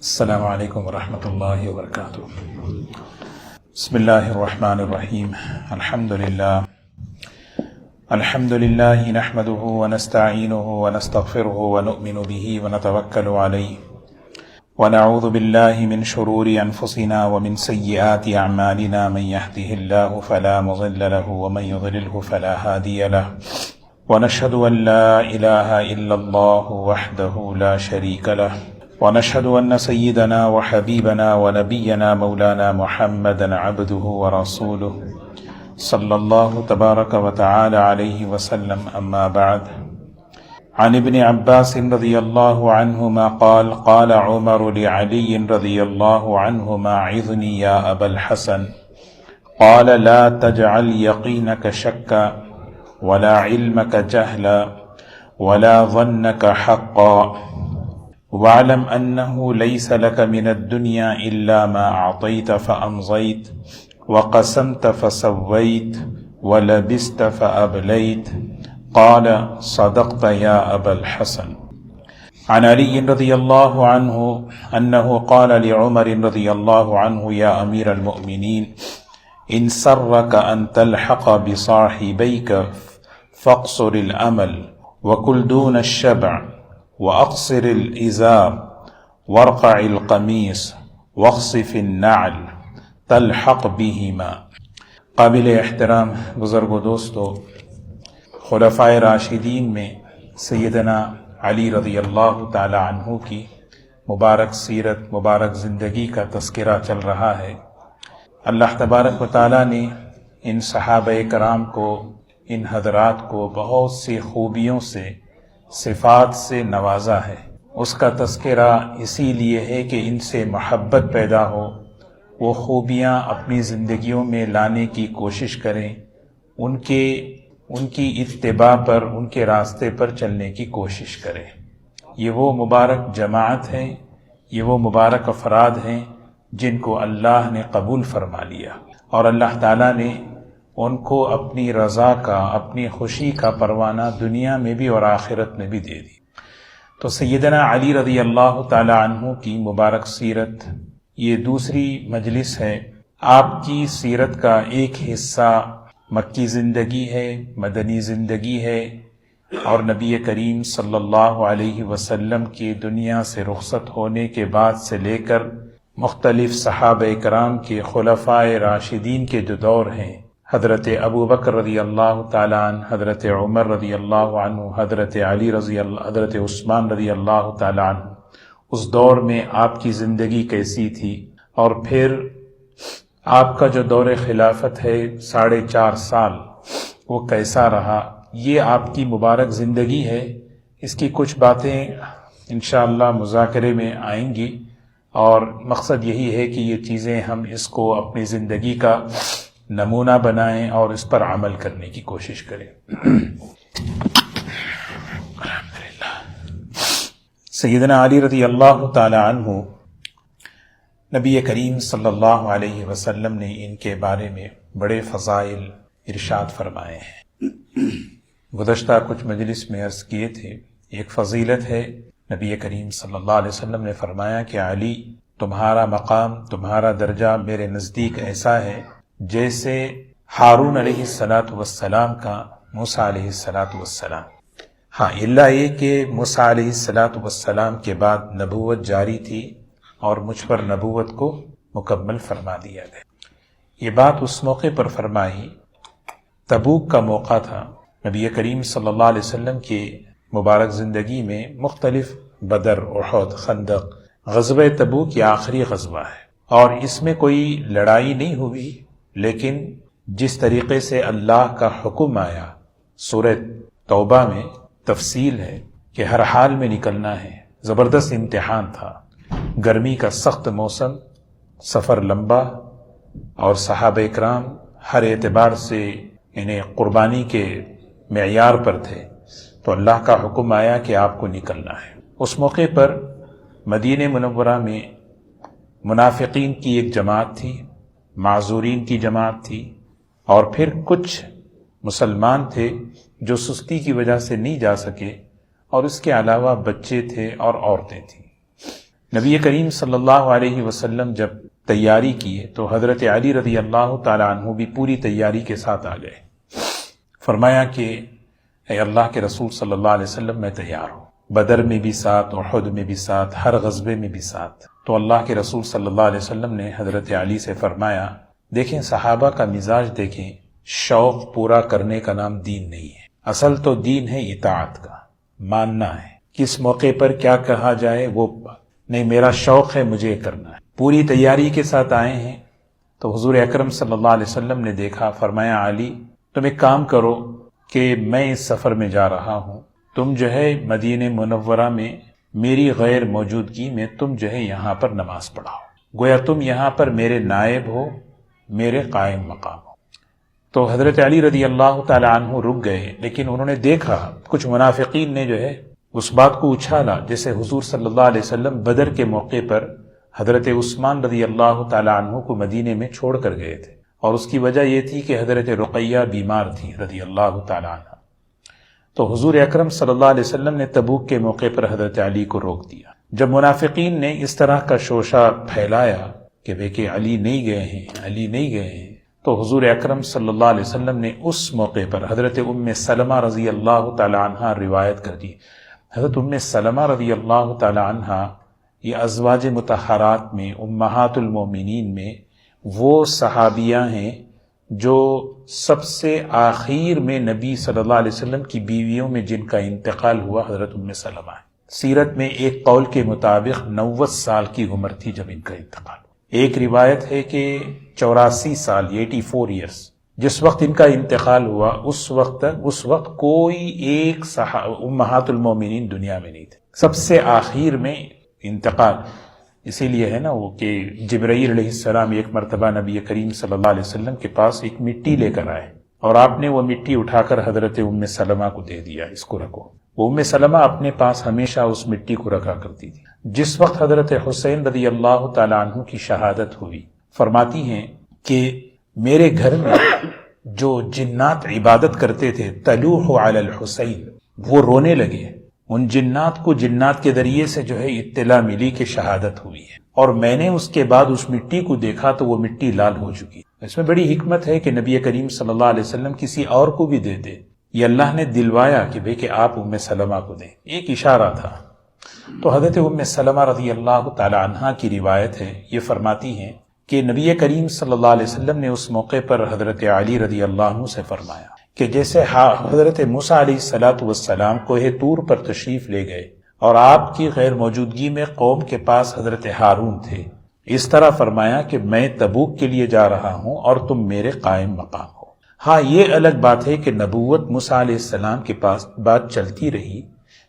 السلام علیکم ورحمۃ اللہ وبرکاتہ۔ بسم اللہ الرحمن الرحیم۔ الحمد للہ نحمده ونستعینه ونستغفره ونؤمن به ونتوکل علیہ ونعوذ باللہ من شرور انفسنا ومن سیئات اعمالنا، من يهده اللہ فلا مضل له ومن يضلله فلا هادی له، ونشهد ان لا الہ الا اللہ وحده لا شریک له، ونشهد أن سيدنا وحبيبنا ونبينا مولانا محمدا عبده ورسوله صلى الله تبارك وتعالى عليه وسلم، أما بعد. عن ابن عباس رضي الله عنهما قال قال عمر لعلي رضي الله عنهما عظني يا أبا الحسن، قال لا تجعل يقينك شكا ولا علمك جهلا ولا ظنك حقا، واعلم أنه ليس لك من الدنيا إلا ما أعطيت فأمضيت وقسمت فسويت ولبست فأبليت. قال صدقت يا أبا الحسن. عن علي رضي الله عنه أنه قال لعمر رضي الله عنه يا أمير المؤمنين، إن سرك أن تلحق بصاحبيك فاقصر الأمل وكل دون الشبع وأقصر الإزار وارقع القميص واخصف النعل تلحق بهما. قابل احترام بزرگ و دوستو، خلفائے راشدین میں سیدنا علی رضی اللہ تعالی عنہ کی مبارک سیرت، مبارک زندگی کا تذکرہ چل رہا ہے۔ اللہ تبارک و تعالی نے ان صحابہ کرام کو، ان حضرات کو بہت سی خوبیوں سے، صفات سے نوازا ہے۔ اس کا تذکرہ اسی لیے ہے کہ ان سے محبت پیدا ہو، وہ خوبیاں اپنی زندگیوں میں لانے کی کوشش کریں، ان کی اتباع پر، ان کے راستے پر چلنے کی کوشش کریں۔ یہ وہ مبارک جماعت ہیں، یہ وہ مبارک افراد ہیں جن کو اللہ نے قبول فرما لیا، اور اللہ تعالیٰ نے ان کو اپنی رضا کا، اپنی خوشی کا پروانہ دنیا میں بھی اور آخرت میں بھی دے دی۔ تو سیدنا علی رضی اللہ تعالی عنہ کی مبارک سیرت، یہ دوسری مجلس ہے۔ آپ کی سیرت کا ایک حصہ مکی زندگی ہے، مدنی زندگی ہے، اور نبی کریم صلی اللہ علیہ وسلم کی دنیا سے رخصت ہونے کے بعد سے لے کر مختلف صحابہ کرام کے، خلفائے راشدین کے جو دور ہیں، حضرت ابو بکر رضی اللہ تعالیٰ عنہ، حضرت عمر رضی اللہ عنہ، حضرت علی رضی اللہ، حضرت عثمان رضی اللہ تعالیٰ عنہ، اس دور میں آپ کی زندگی کیسی تھی، اور پھر آپ کا جو دور خلافت ہے 4.5 سال، وہ کیسا رہا، یہ آپ کی مبارک زندگی ہے۔ اس کی کچھ باتیں انشاءاللہ مذاکرے میں آئیں گی، اور مقصد یہی ہے کہ یہ چیزیں ہم اس کو اپنی زندگی کا نمونہ بنائیں اور اس پر عمل کرنے کی کوشش کریں۔ سیدنا علی رضی اللہ تعالی عنہ، نبی کریم صلی اللہ علیہ وسلم نے ان کے بارے میں بڑے فضائل ارشاد فرمائے ہیں۔ گزشتہ کچھ مجلس میں عرض کیے تھے، ایک فضیلت ہے، نبی کریم صلی اللہ علیہ وسلم نے فرمایا کہ علی، تمہارا مقام، تمہارا درجہ میرے نزدیک ایسا ہے جیسے ہارون علیہ السلام کا موسیٰ علیہ السلام۔ ہاں، اللہ یہ کہ موسیٰ علیہ السلام کے بعد نبوت جاری تھی، اور مجھ پر نبوت کو مکمل فرما دیا گیا۔ یہ بات اس موقع پر فرمائی، تبوک کا موقع تھا۔ نبی کریم صلی اللہ علیہ وسلم کی مبارک زندگی میں مختلف بدر، احد، خندق، غزوہ تبوک یہ آخری غزوہ ہے، اور اس میں کوئی لڑائی نہیں ہوئی، لیکن جس طریقے سے اللہ کا حکم آیا، سورہ توبہ میں تفصیل ہے کہ ہر حال میں نکلنا ہے۔ زبردست امتحان تھا، گرمی کا سخت موسم، سفر لمبا، اور صحابہ اکرام ہر اعتبار سے انہیں قربانی کے معیار پر تھے، تو اللہ کا حکم آیا کہ آپ کو نکلنا ہے۔ اس موقع پر مدینہ منورہ میں منافقین کی ایک جماعت تھی، معذورین کی جماعت تھی، اور پھر کچھ مسلمان تھے جو سستی کی وجہ سے نہیں جا سکے، اور اس کے علاوہ بچے تھے اور عورتیں تھیں۔ نبی کریم صلی اللہ علیہ وسلم جب تیاری کیے تو حضرت علی رضی اللہ تعالی عنہ بھی پوری تیاری کے ساتھ آ گئے. فرمایا کہ اے اللہ کے رسول صلی اللہ علیہ وسلم میں تیار ہوں، بدر میں بھی ساتھ، احد میں بھی ساتھ، ہر غزوے میں بھی ساتھ. تو اللہ کے رسول صلی اللہ علیہ وسلم نے حضرت علی سے فرمایا، دیکھیں صحابہ کا مزاج دیکھیں، شوق پورا کرنے کا نام دین نہیں ہے، اصل تو دین ہے اطاعت کا، ماننا ہے. کس موقع پر کیا کہا جائے وہ نہیں، میرا شوق ہے مجھے کرنا ہے. پوری تیاری کے ساتھ آئے ہیں. تو حضور اکرم صلی اللہ علیہ وسلم نے دیکھا، فرمایا علی تم ایک کام کرو کہ میں اس سفر میں جا رہا ہوں، تم جو ہے مدینہ منورہ میں میری غیر موجودگی میں تم جو ہے یہاں پر نماز پڑھاؤ، گویا تم یہاں پر میرے نائب ہو، میرے قائم مقام ہو. تو حضرت علی رضی اللہ تعالی عنہ رک گئے، لیکن انہوں نے دیکھا کچھ منافقین نے جو ہے اس بات کو اچھالا، جیسے حضور صلی اللہ علیہ وسلم بدر کے موقع پر حضرت عثمان رضی اللہ تعالی عنہ کو مدینے میں چھوڑ کر گئے تھے، اور اس کی وجہ یہ تھی کہ حضرت رقیہ بیمار تھی رضی اللہ تعالی عنہ. تو حضور اکرم صلی اللہ علیہ وسلم نے تبوک کے موقع پر حضرت علی کو روک دیا. جب منافقین نے اس طرح کا شوشہ پھیلایا کہ کہ علی نہیں گئے ہیں، علی نہیں گئے ہیں، تو حضور اکرم صلی اللہ علیہ وسلم نے اس موقع پر حضرت ام سلمہ رضی اللہ تعالی عنہ روایت کر دی. حضرت ام سلمہ رضی اللہ تعالی عنہ یہ ازواج مطہرات میں، امہات المومنین میں وہ صحابیہ ہیں جو سب سے آخر میں نبی صلی اللہ علیہ وسلم کی بیویوں میں جن کا انتقال ہوا حضرت ام سلمہ ہے. سیرت میں ایک قول کے مطابق 90 سال کی عمر تھی جب ان کا انتقال. ایک روایت ہے کہ 84 سال 84 ایئرس جس وقت ان کا انتقال ہوا، اس وقت کوئی ایک امہات المومنین دنیا میں نہیں تھے. سب سے آخر میں انتقال اسی لیے ہے نا وہ کہ جبرائیل علیہ السلام ایک مرتبہ نبی کریم صلی اللہ علیہ وسلم کے پاس ایک مٹی لے کر آئے، اور آپ نے وہ مٹی اٹھا کر حضرت ام سلمہ کو دے دیا، اس کو رکھو. وہ ام سلمہ اپنے پاس ہمیشہ اس مٹی کو رکھا کرتی تھی. جس وقت حضرت حسین رضی اللہ تعالی عنہ کی شہادت ہوئی، فرماتی ہیں کہ میرے گھر میں جو جنات عبادت کرتے تھے تلوح علی الحسین، وہ رونے لگے. ان جنات کو جنات کے ذریعے سے جو ہے اطلاع ملی کہ شہادت ہوئی ہے، اور میں نے اس کے بعد اس مٹی کو دیکھا تو وہ مٹی لال ہو چکی. اس میں بڑی حکمت ہے کہ نبی کریم صلی اللہ علیہ وسلم کسی اور کو بھی دے دے. یہ اللہ نے دلوایا کہ آپ ام سلمہ کو دیں، ایک اشارہ تھا. تو حضرت ام سلمہ رضی اللہ تعالی عنہا کی روایت ہے، یہ فرماتی ہیں کہ نبی کریم صلی اللہ علیہ وسلم نے اس موقع پر حضرت علی رضی اللہ عنہ سے فرمایا کہ جیسے حضرت موسیٰ علیہ السلام کوہ طور پر تشریف لے گئے اور آپ کی غیر موجودگی میں قوم کے پاس حضرت ہارون تھے، اس طرح فرمایا کہ میں تبوک کے لیے جا رہا ہوں اور تم میرے قائم مقام ہو. ہاں یہ الگ بات ہے کہ نبوت موسیٰ علیہ السلام کے پاس بات چلتی رہی،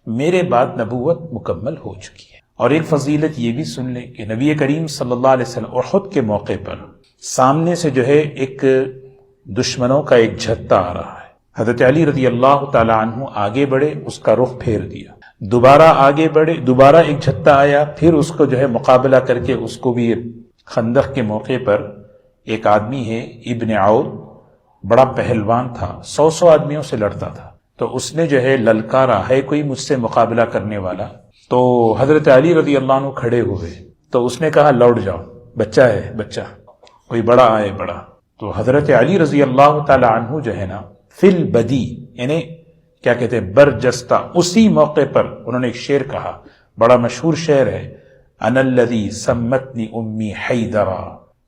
میرے بعد نبوت مکمل ہو چکی ہے. اور ایک فضیلت یہ بھی سن لیں کہ نبی کریم صلی اللہ علیہ وسلم احد کے موقع پر سامنے سے جو ہے ایک دشمنوں کا ایک جھتا آ رہا ہے. حضرت علی رضی اللہ تعالی عنہ آگے بڑھے، اس کا رخ پھیر دیا، دوبارہ آگے بڑھے، دوبارہ ایک جھتا آیا، پھر اس کو جو ہے مقابلہ کر کے اس کو بھی خندق کے موقع پر ایک آدمی ہے ابن عوف، بڑا پہلوان تھا، 100 آدمیوں سے لڑتا تھا. تو اس نے جو ہے للکارا، ہے کوئی مجھ سے مقابلہ کرنے والا؟ تو حضرت علی رضی اللہ عنہ کھڑے ہوئے، تو اس نے کہا لوٹ جاؤ، بچہ ہے بچہ، کوئی بڑا آئے بڑا. تو حضرت علی رضی اللہ تعالی عنہ جو ہے نا فی البدی، یعنی کیا کہتے ہیں برجستہ، اسی موقع پر انہوں نے ایک شعر کہا، بڑا مشہور شعر ہے، انا الذی سمتنی امی حیدرا.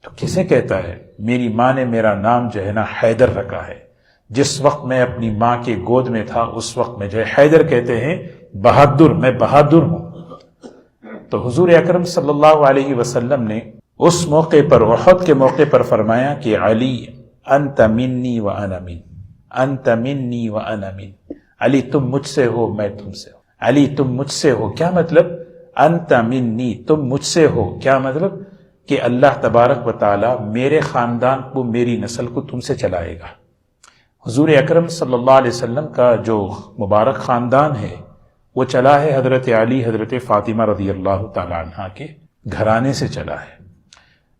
تو کسے کہتا ہے؟ میری ماں نے میرا نام جو ہے نا حیدر رکھا ہے. جس وقت میں اپنی ماں کے گود میں تھا اس وقت میں جو ہے حیدر کہتے ہیں بہادر، میں بہادر ہوں. تو حضور اکرم صلی اللہ علیہ وسلم نے اس موقع پر، احد کے موقع پر فرمایا کہ علی انت منی و انا من، انت منی و انا من. علی تم مجھ سے ہو، میں تم سے ہوں. علی تم مجھ سے ہو، کیا مطلب؟ انت منی، تم مجھ سے ہو، کیا مطلب؟ کہ اللہ تبارک و تعالی میرے خاندان کو، میری نسل کو تم سے چلائے گا. حضور اکرم صلی اللہ علیہ وسلم کا جو مبارک خاندان ہے وہ چلا ہے حضرت علی، حضرت فاطمہ رضی اللہ تعالی عنہ کے گھرانے سے چلا ہے.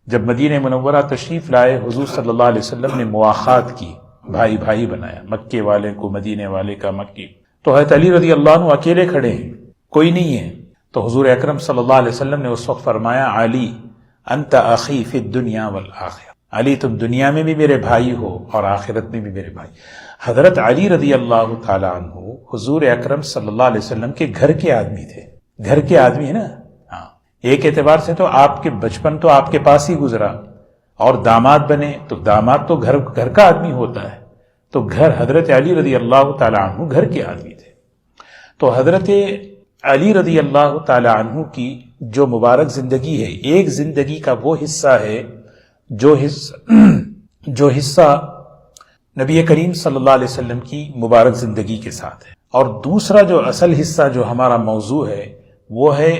جب مدینہ منورہ تشریف لائے، حضور صلی اللہ علیہ وسلم نے مواخات کی، بھائی بھائی بنایا، مکے والے کو مدینے والے کا مکی. تو حضرت علی رضی اللہ عنہ اکیلے کھڑے ہیں، کوئی نہیں ہے. تو حضور اکرم صلی اللہ علیہ وسلم نے اس وقت فرمایا علی انت اخی فی الدنیا والآخرہ، علی تم دنیا میں بھی میرے بھائی ہو اور آخرت میں بھی میرے بھائی۔ حضرت علی رضی اللہ تعالی عنہ حضور اکرم صلی اللہ علیہ وسلم کے گھر کے آدمی تھے، گھر کے آدمی ہے نا، ہاں ایک اعتبار سے تو آپ کے بچپن تو آپ کے پاس ہی گزرا، اور داماد بنے تو داماد تو گھر کا آدمی ہوتا ہے، تو گھر حضرت علی رضی اللہ تعالی عنہ گھر کے آدمی تھے۔ تو حضرت علی رضی اللہ تعالی عنہ کی جو مبارک زندگی ہے، ایک زندگی کا وہ حصہ ہے جو حصہ نبی کریم صلی اللہ علیہ وسلم کی مبارک زندگی کے ساتھ ہے، اور دوسرا جو اصل حصہ جو ہمارا موضوع ہے وہ ہے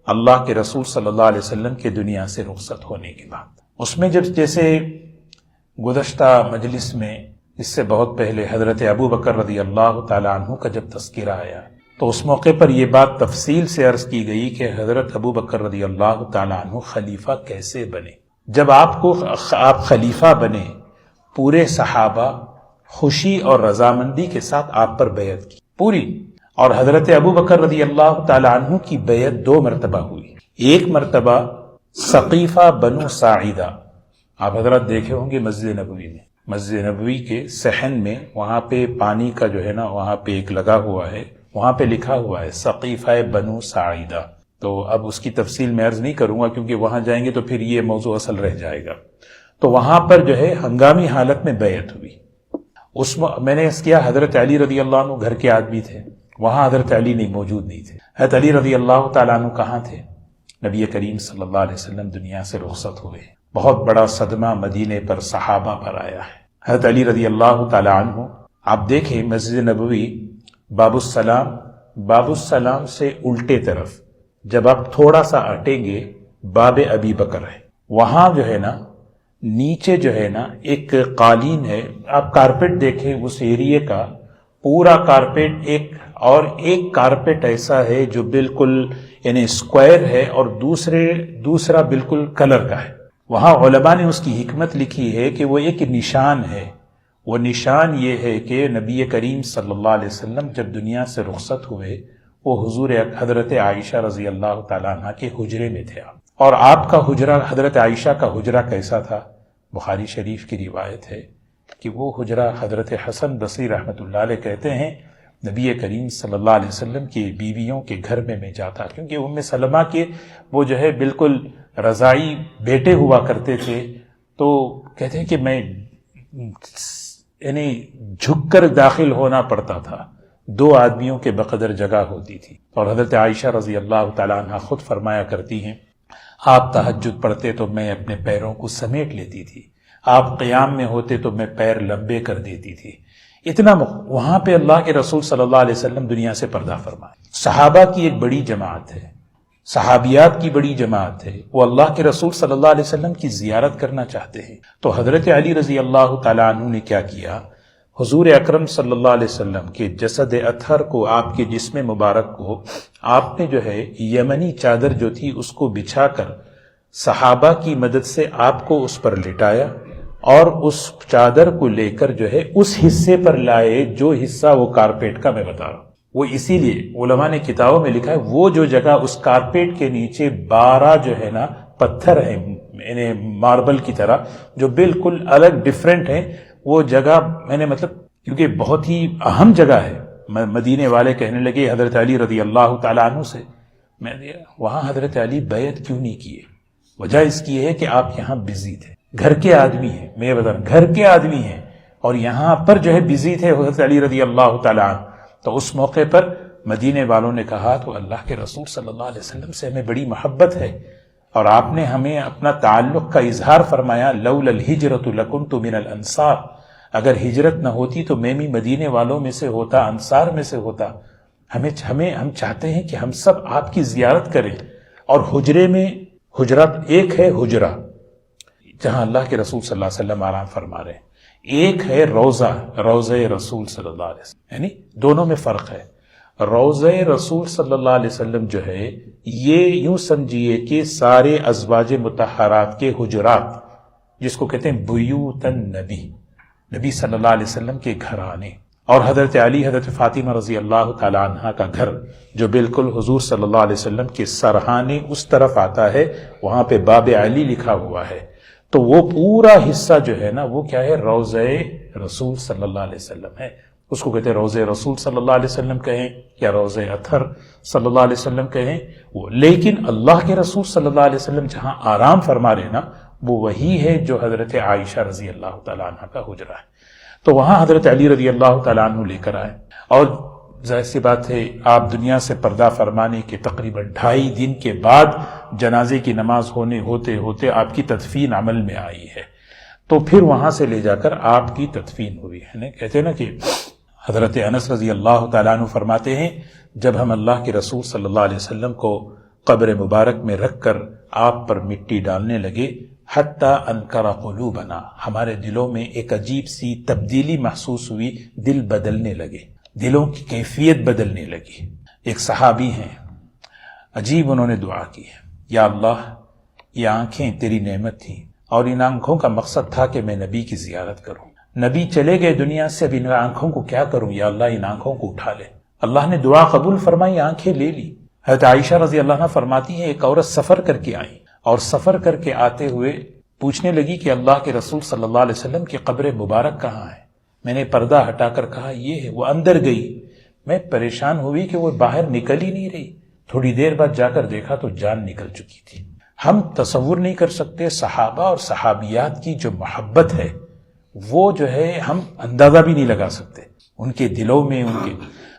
اللہ کے رسول صلی اللہ علیہ وسلم کے دنیا سے رخصت ہونے کے بعد۔ اس میں جیسے گزشتہ مجلس میں اس سے بہت پہلے حضرت ابو بکر رضی اللہ تعالی عنہ کا جب تذکرہ آیا تو اس موقع پر یہ بات تفصیل سے عرض کی گئی کہ حضرت ابو بکر رضی اللہ تعالی عنہ خلیفہ کیسے بنے۔ جب آپ خلیفہ بنے، پورے صحابہ خوشی اور رضامندی کے ساتھ آپ پر بیعت کی پوری، اور حضرت ابو بکر رضی اللہ تعالی عنہ کی بیعت 2 مرتبہ ہوئی۔ ایک مرتبہ سقیفہ بنو ساعدہ، آپ حضرات دیکھے ہوں گے مسجد نبوی میں، مسجد نبوی کے صحن میں وہاں پہ پانی کا جو ہے نا وہاں پہ ایک لگا ہوا ہے، وہاں پہ لکھا ہوا ہے سقیفہ بنو ساعدہ۔ تو اب اس کی تفصیل میں عرض نہیں کروں گا کیونکہ وہاں جائیں گے تو پھر یہ موضوع اصل رہ جائے گا۔ تو وہاں پر جو ہے ہنگامی حالت میں بیعت ہوئی۔ میں نے اس کیا حضرت علی رضی اللہ عنہ گھر کے آدمی تھے، وہاں حضرت علی موجود نہیں تھے۔ حضرت علی رضی اللہ تعالیٰ عنہ کہاں تھے؟ نبی کریم صلی اللہ علیہ وسلم دنیا سے رخصت ہوئے، بہت بڑا صدمہ مدینے پر صحابہ پر آیا ہے۔ حضرت علی رضی اللہ تعالیٰ عنہ آپ دیکھیں مسجد نبوی باب السلام سے الٹے طرف جب آپ تھوڑا سا ہٹیں گے باب ابی بکر ہے، وہاں جو ہے نا نیچے جو ہے نا ایک قالین ہے، آپ کارپیٹ دیکھیں اس ایریے کا پورا کارپیٹ، ایک کارپیٹ ایسا ہے جو بالکل یعنی اسکوائر ہے اور دوسرا بالکل کلر کا ہے۔ وہاں علماء نے اس کی حکمت لکھی ہے کہ وہ ایک نشان ہے، وہ نشان یہ ہے کہ نبی کریم صلی اللہ علیہ وسلم جب دنیا سے رخصت ہوئے وہ حضور حضرت عائشہ رضی اللہ تعالیٰ عنہ کے حجرے میں تھے، اور آپ کا حجرہ حضرت عائشہ کا حجرہ کیسا تھا؟ بخاری شریف کی روایت ہے کہ وہ حجرہ حضرت حسن بصری رحمۃ اللہ علیہ کہتے ہیں نبی کریم صلی اللہ علیہ وسلم کی بیویوں کے گھر میں جاتا، کیونکہ ام سلمہ کے وہ جو ہے بالکل رضائی بیٹے ہوا کرتے تھے، تو کہتے ہیں کہ میں یعنی جھک کر داخل ہونا پڑتا تھا، 2 آدمیوں کے بقدر جگہ ہوتی تھی۔ اور حضرت عائشہ رضی اللہ تعالیٰ عنہ خود فرمایا کرتی ہیں آپ تہجد پڑھتے تو میں اپنے پیروں کو سمیٹ لیتی تھی، آپ قیام میں ہوتے تو میں پیر لمبے کر دیتی تھی۔ اتنا وہاں پہ اللہ کے رسول صلی اللہ علیہ وسلم دنیا سے پردہ فرمائے۔ صحابہ کی ایک بڑی جماعت ہے، صحابیات کی بڑی جماعت ہے، وہ اللہ کے رسول صلی اللہ علیہ وسلم کی زیارت کرنا چاہتے ہیں۔ تو حضرت علی رضی اللہ تعالیٰ عنہ نے کیا کیا؟ حضور اکرم صلی اللہ علیہ وسلم کے جسد اطہر کو، آپ کے جسم مبارک کو آپ نے جو ہے یمنی چادر جو تھی اس کو بچھا کر صحابہ کی مدد سے آپ کو اس پر لٹایا، اور اس چادر کو لے کر جو ہے اس حصے پر لائے جو حصہ وہ کارپیٹ کا میں بتا رہا ہوں۔ وہ اسی لیے علماء نے کتابوں میں لکھا ہے وہ جو جگہ اس کارپیٹ کے نیچے 12 جو ہے نا پتھر ہیں یعنی ماربل کی طرح جو بالکل الگ ڈیفرنٹ ہیں، وہ جگہ میں نے مطلب کیونکہ بہت ہی اہم جگہ ہے، مدینے والے کہنے لگے حضرت علی رضی اللہ تعالیٰ عنہ سے، میں نے وہاں حضرت علی بیعت کیوں نہیں کیے؟ وجہ اس کی ہے کہ آپ یہاں بزی تھے، گھر کے آدمی ہیں، میں بتا رہا گھر کے آدمی ہیں اور یہاں پر جو ہے بزی تھے حضرت علی رضی اللہ تعالیٰ عنہ۔ تو اس موقع پر مدینے والوں نے کہا تو اللہ کے رسول صلی اللہ علیہ وسلم سے ہمیں بڑی محبت ہے اور آپ نے ہمیں اپنا تعلق کا اظہار فرمایا، لولا الہجرۃ لکنت من الانصار، اگر ہجرت نہ ہوتی تو میں بھی مدینے والوں میں سے ہوتا، انصار میں سے ہوتا۔ ہم چاہتے ہیں کہ ہم سب آپ کی زیارت کریں، اور حجرے میں حجرات ایک ہے حجرہ جہاں اللہ کے رسول صلی اللہ علیہ وسلم آرام فرما رہے ہیں، ایک ہے روضہ رسول صلی اللہ علیہ وسلم، یعنی دونوں میں فرق ہے۔ روضہ رسول صلی اللہ علیہ وسلم جو ہے یہ یوں سمجھیے کہ سارے ازواج مطہرات کے حجرات، جس کو کہتے ہیں بیوت النبی، نبی صلی اللہ علیہ وسلم کے گھرانے، اور حضرت علی حضرت فاطمہ رضی اللہ تعالی عنہ کا گھر جو بالکل حضور صلی اللہ علیہ وسلم کے سرہانے اس طرف آتا ہے، وہاں پہ باب علی لکھا ہوا ہے، تو وہ پورا حصہ جو ہے نا وہ کیا ہے، روضہ رسول صلی اللہ علیہ وسلم ہے. اس کو کہتے ہیں روضہ رسول صلی اللہ علیہ وسلم کہیں یا روضہ اطہر صلی اللہ علیہ وسلم کہیں وہ، لیکن اللہ کے رسول صلی اللہ علیہ وسلم جہاں آرام فرما رہے نا وہ وہی ہے جو حضرت عائشہ رضی اللہ تعالیٰ عنہ کا حجرہ ہے. تو وہاں حضرت علی رضی اللہ تعالیٰ عنہ لے کر آئے، اور ظاہر سی بات ہے آپ دنیا سے پردہ فرمانے کے تقریباً 2.5 دن کے بعد جنازے کی نماز ہوتے ہوتے آپ کی تدفین عمل میں آئی ہے. تو پھر وہاں سے لے جا کر آپ کی تدفین ہوئی ہے. کہتے ہیں نا کہ حضرت انس رضی اللہ تعالیٰ عنہ فرماتے ہیں جب ہم اللہ کے رسول صلی اللہ علیہ وسلم کو قبر مبارک میں رکھ کر آپ پر مٹی ڈالنے لگے، حتی انکر قلوبنا، ہمارے دلوں میں ایک عجیب سی تبدیلی محسوس ہوئی، دل بدلنے لگے، دلوں کی کیفیت بدلنے لگی. ایک صحابی ہیں، عجیب انہوں نے دعا کی ہے، یا اللہ یہ آنکھیں تیری نعمت تھیں اور ان آنکھوں کا مقصد تھا کہ میں نبی کی زیارت کروں، نبی چلے گئے دنیا سے، اب ان آنکھوں کو کیا کروں، یا اللہ ان آنکھوں کو اٹھا لے. اللہ نے دعا قبول فرمائی، آنکھیں لے لی. حضرت عائشہ رضی اللہ عنہ فرماتی ہیں ایک عورت سفر کر کے آئی اور سفر کر کے آتے ہوئے پوچھنے لگی کہ اللہ کے رسول صلی اللہ علیہ وسلم کی قبر مبارک کہاں ہے. میں نے پردہ ہٹا کر کہا یہ ہے. وہ اندر گئی، میں پریشان ہوئی کہ وہ باہر نکل ہی نہیں رہی. تھوڑی دیر بعد جا کر دیکھا تو جان نکل چکی تھی. ہم تصور نہیں کر سکتے صحابہ اور صحابیات کی جو محبت ہے وہ جو ہے ہم اندازہ بھی نہیں لگا سکتے ان کے دلوں میں ان کے.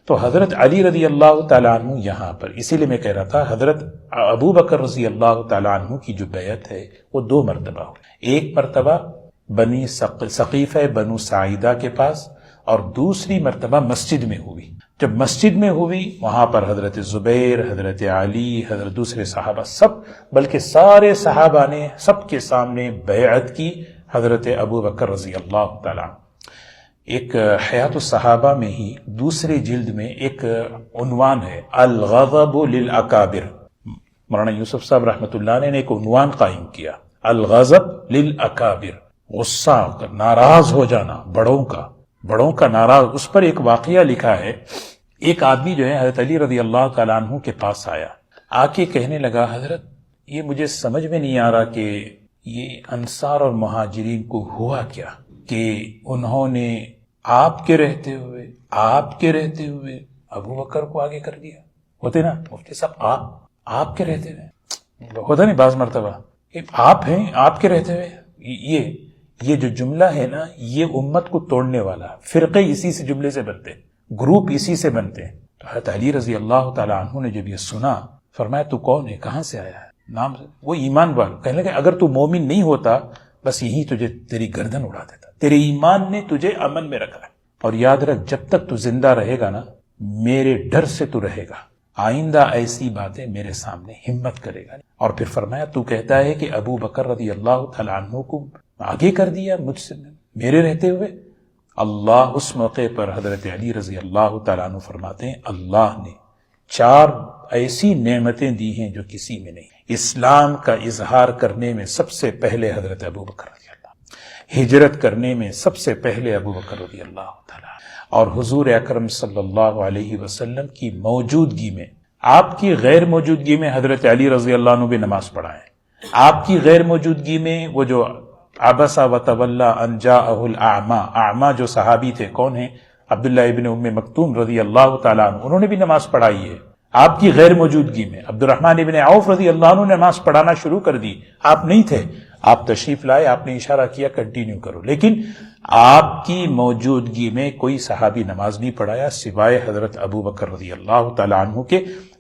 تو حضرت علی رضی اللہ تعالیٰ عنہ یہاں پر، اسی لیے میں کہہ رہا تھا حضرت ابو بکر رضی اللہ تعالیٰ عنہ کی جو بیعت ہے وہ 2 مرتبہ ہوئی. ایک مرتبہ بنی ثقیفہ بنو ساعدہ کے پاس، اور دوسری مرتبہ مسجد میں ہوئی. جب مسجد میں ہوئی وہاں پر حضرت زبیر، حضرت علی، حضرت دوسرے صحابہ سب، بلکہ سارے صحابہ نے سب کے سامنے بیعت کی حضرت ابو بکر رضی اللہ تعالیٰ عنہ. ایک حیات الصحابہ میں ہی دوسرے جلد میں ایک عنوان ہے الغضب للاکابر. مولانا یوسف صاحب رحمۃ اللہ نے ایک عنوان قائم کیا، الغضب للاکابر، غصہ ناراض ہو جانا بڑوں کا ناراض. اس پر ایک واقعہ لکھا ہے، ایک آدمی جو ہے حضرت علی رضی اللہ تعالیٰ عنہ کے پاس آیا، آ کے کہنے لگا حضرت یہ مجھے سمجھ میں نہیں آ رہا کہ یہ انصار اور مہاجرین کو ہوا کیا کہ انہوں نے آپ کے رہتے ہوئے ابو بکر کو آگے کر دیا. ہوتے نا مفتی صاحب آپ کے رہتے ہوئے ہوتا نہیں بعض مرتبہ آپ ہیں، آپ کے رہتے ہوئے. یہ جو جملہ ہے نا یہ امت کو توڑنے والا، فرقے اسی سے جملے سے بنتے، گروپ اسی سے بنتے. تو حضرت علی رضی اللہ تعالیٰ عنہ نے جب یہ سنا فرمایا تو کون ہے، کہاں سے آیا ہے، نام سے. وہ ایمان وال کہنے لگے اگر تو مومن نہیں ہوتا بس یہی تجھے تیری گردن اڑا دیتا، تیرے ایمان نے تجھے امن میں رکھا ہے. اور یاد رکھ جب تک تو زندہ رہے گا نا میرے ڈر سے تو رہے گا، آئندہ ایسی باتیں میرے سامنے ہمت کرے گا. اور پھر فرمایا تو کہتا ہے کہ ابو بکر رضی اللہ تعالیٰ عنہ کو آگے کر دیا مجھ سے میرے رہتے ہوئے. اللہ اس موقع پر حضرت علی رضی اللہ تعالیٰ عنہ فرماتے ہیں اللہ نے 4 ایسی نعمتیں دی ہیں جو کسی میں نہیں. اسلام کا اظہار کرنے میں سب سے پہلے حضرت ابو بکر رضی اللہ، ہجرت کرنے میں سب سے پہلے ابو بکر رضی اللہ تعالیٰ، اور حضور اکرم صلی اللہ علیہ وسلم کی موجودگی میں، آپ کی غیر موجودگی میں حضرت علی رضی اللہ عنہ بھی نماز پڑھائیں. آپ کی غیر موجودگی میں وہ جو عبسا وتولی ان جاءہ الاعمی، اعمی جو صحابی تھے کون ہیں، عبداللہ ابن ام مکتوم رضی اللہ تعالیٰ عنہ، انہوں نے بھی نماز پڑھائی ہے آپ کی غیر موجودگی میں. عبد الرحمن ابن عوف رضی اللہ عنہ نے نماز پڑھانا شروع کر دی، آپ نہیں تھے، آپ تشریف لائے، آپ نے اشارہ کیا کنٹینیو کرو، لیکن آپ کی موجودگی میں کوئی صحابی نماز نہیں پڑھایا سوائے حضرت ابو بکر رضی اللہ تعالیٰ عنہ کے.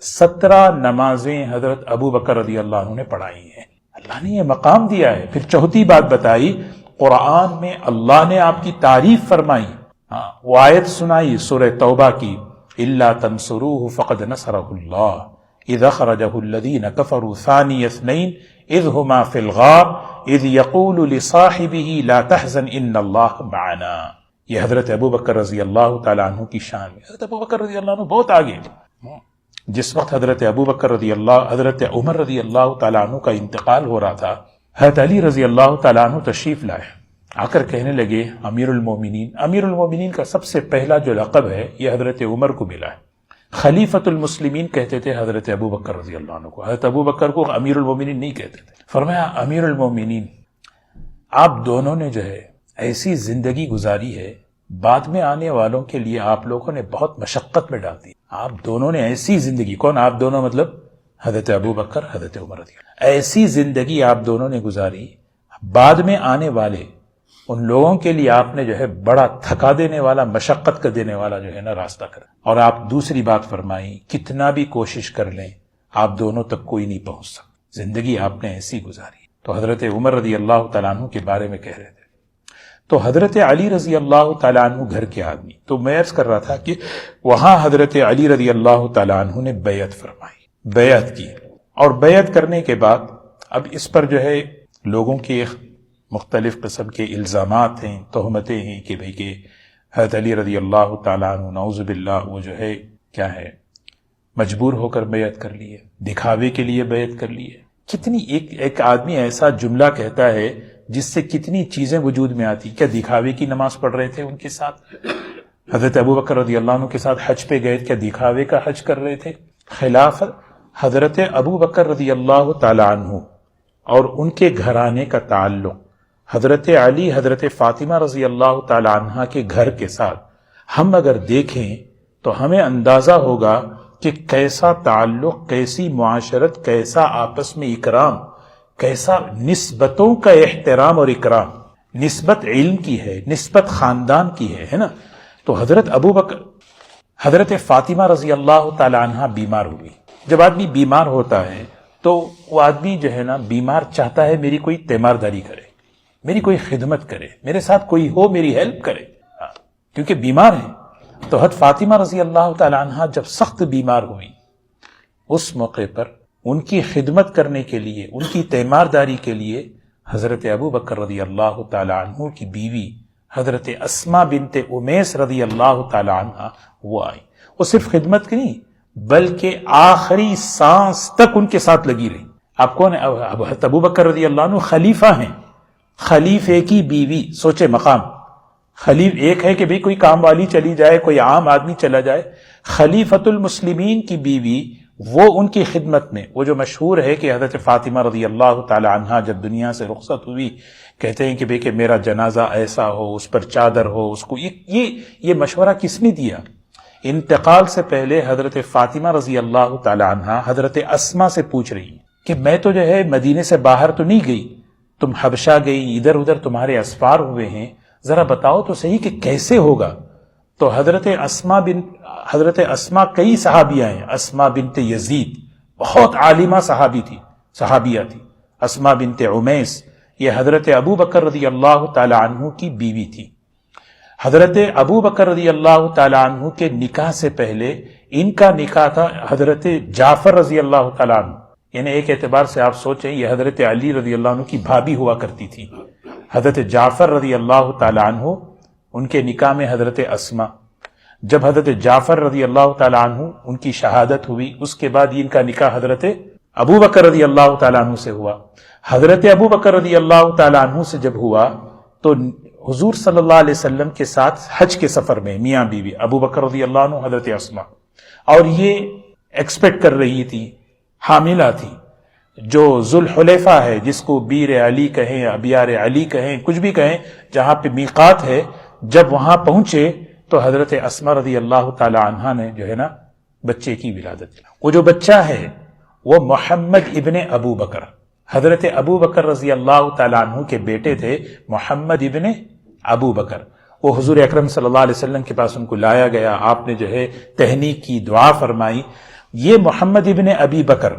17 نمازیں حضرت ابو بکر رضی اللہ عنہ نے پڑھائی ہیں. اللہ نے یہ مقام دیا ہے. پھر چوتھی بات بتائی، قرآن میں اللہ نے آپ کی تعریف فرمائی. وہ آیت سنائی سورہ توبہ کی، الا تنصروه فقد نصره الله اذ اخرجه الذين كفروا ثاني اثنين اذ هما في الغار اذ يقول لصاحبه لا تحزن ان الله معنا. یہ حضرت ابو بکر رضی اللہ تعالیٰ عنہ کی شان ہے. حضرت ابو بکر رضی اللہ عنہ بہت آگے. جس وقت حضرت ابو بکر رضی اللہ، حضرت عمر رضی اللہ تعالیٰ عنہ کا انتقال ہو رہا تھا، حضرت علی رضی اللہ تعالیٰ عنہ تشریف لائے آ کر کہنے لگے امیر المومنین. امیر المومنین کا سب سے پہلا جو لقب ہے یہ حضرت عمر کو ملا ہے. خلیفۃ المسلمین کہتے تھے حضرت ابو بکر رضی اللہ عنہ کو. حضرت ابو بکر کو امیر المومنین نہیں کہتے تھے. فرمایا امیر المومنین آپ دونوں نے جو ہے ایسی زندگی گزاری ہے، بعد میں آنے والوں کے لیے آپ لوگوں نے بہت مشقت میں ڈال دی. آپ دونوں نے ایسی زندگی، کون آپ دونوں مطلب حضرت ابو بکر حضرت عمر رضی اللہ، ایسی زندگی آپ دونوں نے گزاری، بعد میں آنے والے ان لوگوں کے لیے آپ نے جو ہے بڑا تھکا دینے والا، مشقت کر دینے والا جو ہے نا راستہ کرا. اور آپ دوسری بات فرمائی کتنا بھی کوشش کر لیں آپ دونوں تک کوئی نہیں پہنچ سکتا. زندگی آپ نے ایسی گزاری. تو حضرت عمر رضی اللہ تعالیٰ عنہ کے بارے میں کہہ رہے تھے. تو حضرت علی رضی اللہ تعالیٰ عنہ گھر کے آدمی. تو میں عرض کر رہا تھا کہ وہاں حضرت علی رضی اللہ تعالیٰ عنہ نے بیعت فرمائی، بیعت کی. اور بیعت کرنے کے بعد اب اس پر جو ہے لوگوں کے مختلف قسم کے الزامات ہیں، تہمتیں ہیں کہ بھئی کہ حضرت علی رضی اللہ تعالیٰ عنہ نعوذ باللہ وہ جو ہے کیا ہے مجبور ہو کر بیعت کر لیے، دکھاوے کے لیے بیعت کر لیے. کتنی ایک آدمی ایسا جملہ کہتا ہے جس سے کتنی چیزیں وجود میں آتی. کیا دکھاوے کی نماز پڑھ رہے تھے ان کے ساتھ؟ حضرت ابو بکر رضی اللہ عنہ کے ساتھ حج پہ گئے، کیا دکھاوے کا حج کر رہے تھے؟ خلاف حضرت ابو بکر رضی اللہ تعالی عنہ اور ان کے گھرانے کا تعلق حضرت علی حضرت فاطمہ رضی اللہ تعالی عنہ کے گھر کے ساتھ ہم اگر دیکھیں تو ہمیں اندازہ ہوگا کہ کیسا تعلق، کیسی معاشرت، کیسا آپس میں اکرام، کیسا نسبتوں کا احترام اور اکرام. نسبت علم کی ہے، نسبت خاندان کی ہے نا. تو حضرت ابو بکر، حضرت فاطمہ رضی اللہ تعالی عنہ بیمار ہوئی. جب آدمی بیمار ہوتا ہے تو وہ آدمی جو ہے نا بیمار چاہتا ہے میری کوئی تیمارداری کرے، میری کوئی خدمت کرے، میرے ساتھ کوئی ہو، میری ہیلپ کرے، کیونکہ بیمار ہے. تو حضرت فاطمہ رضی اللہ تعالی عنہ جب سخت بیمار ہوئی، اس موقع پر ان کی خدمت کرنے کے لیے، ان کی تیمارداری کے لیے حضرت ابو بکر رضی اللہ تعالی عنہ کی بیوی حضرت اسماء بنت امیس رضی اللہ تعالی عنہ وہ آئی. وہ صرف خدمت کی نہیں بلکہ آخری سانس تک ان کے ساتھ لگی رہی. آپ کون ہیں؟ حضرت ابو بکر رضی اللہ عنہ خلیفہ ہیں، خلیفے کی بیوی. سوچے مقام. خلیف ایک ہے کہ بھئی کوئی کام والی چلی جائے، کوئی عام آدمی چلا جائے. خلیفۃ المسلمین کی بیوی وہ ان کی خدمت میں. وہ جو مشہور ہے کہ حضرت فاطمہ رضی اللہ تعالی عنہا جب دنیا سے رخصت ہوئی کہتے ہیں کہ بھئی کہ میرا جنازہ ایسا ہو، اس پر چادر ہو، اس کو یہ مشورہ کس نے دیا؟ انتقال سے پہلے حضرت فاطمہ رضی اللہ تعالی عنہا حضرت اسماء سے پوچھ رہی کہ میں تو جو ہے مدینے سے باہر تو نہیں گئی، تم حبشہ گئی، ادھر ادھر تمہارے اسفار ہوئے ہیں، ذرا بتاؤ تو صحیح کہ کیسے ہوگا. تو حضرت اسماء کئی صحابیہ ہیں. اسماء بنت یزید بہت عالمہ صحابیہ تھی. اسماء بنت امیس یہ حضرت ابو بکر رضی اللہ تعالی عنہ کی بیوی تھی. حضرت ابو بکر رضی اللہ تعالی عنہ کے نکاح سے پہلے ان کا نکاح تھا حضرت جعفر رضی اللہ تعالی عنہ. یعنی ایک اعتبار سے آپ سوچیں یہ حضرت علی رضی اللہ عنہ کی بھابھی ہوا کرتی تھی. حضرت جعفر رضی اللہ تعالی عنہ ان کے نکاح میں حضرت اسماء. جب حضرت جعفر رضی اللہ تعالی عنہ ان کی شہادت ہوئی اس کے بعد ان کا نکاح حضرت ابو بکر رضی اللہ تعالی عنہ سے ہوا. حضرت ابو بکر رضی اللہ تعالی عنہ سے جب ہوا تو حضور صلی اللہ علیہ وسلم کے ساتھ حج کے سفر میں میاں بیوی ابو بکر رضی اللہ عنہ حضرت اسماء، اور یہ ایکسپیکٹ کر رہی تھی، حاملہ تھی. جو ذوالحلیفہ ہے جس کو بیر علی کہیں، ابیار علی کہیں، کچھ بھی کہیں، جہاں پہ میقات ہے، جب وہاں پہنچے تو حضرت اسماء رضی اللہ تعالی عنہا نے جو ہے نا بچے کی ولادت کی. وہ جو بچہ ہے وہ محمد ابن ابو بکر، حضرت ابو بکر رضی اللہ تعالی عنہ کے بیٹے تھے محمد ابن ابو بکر. وہ حضور اکرم صلی اللہ علیہ وسلم کے پاس ان کو لایا گیا، آپ نے جو ہے تہنیک کی، دعا فرمائی. یہ محمد ابن ابی بکر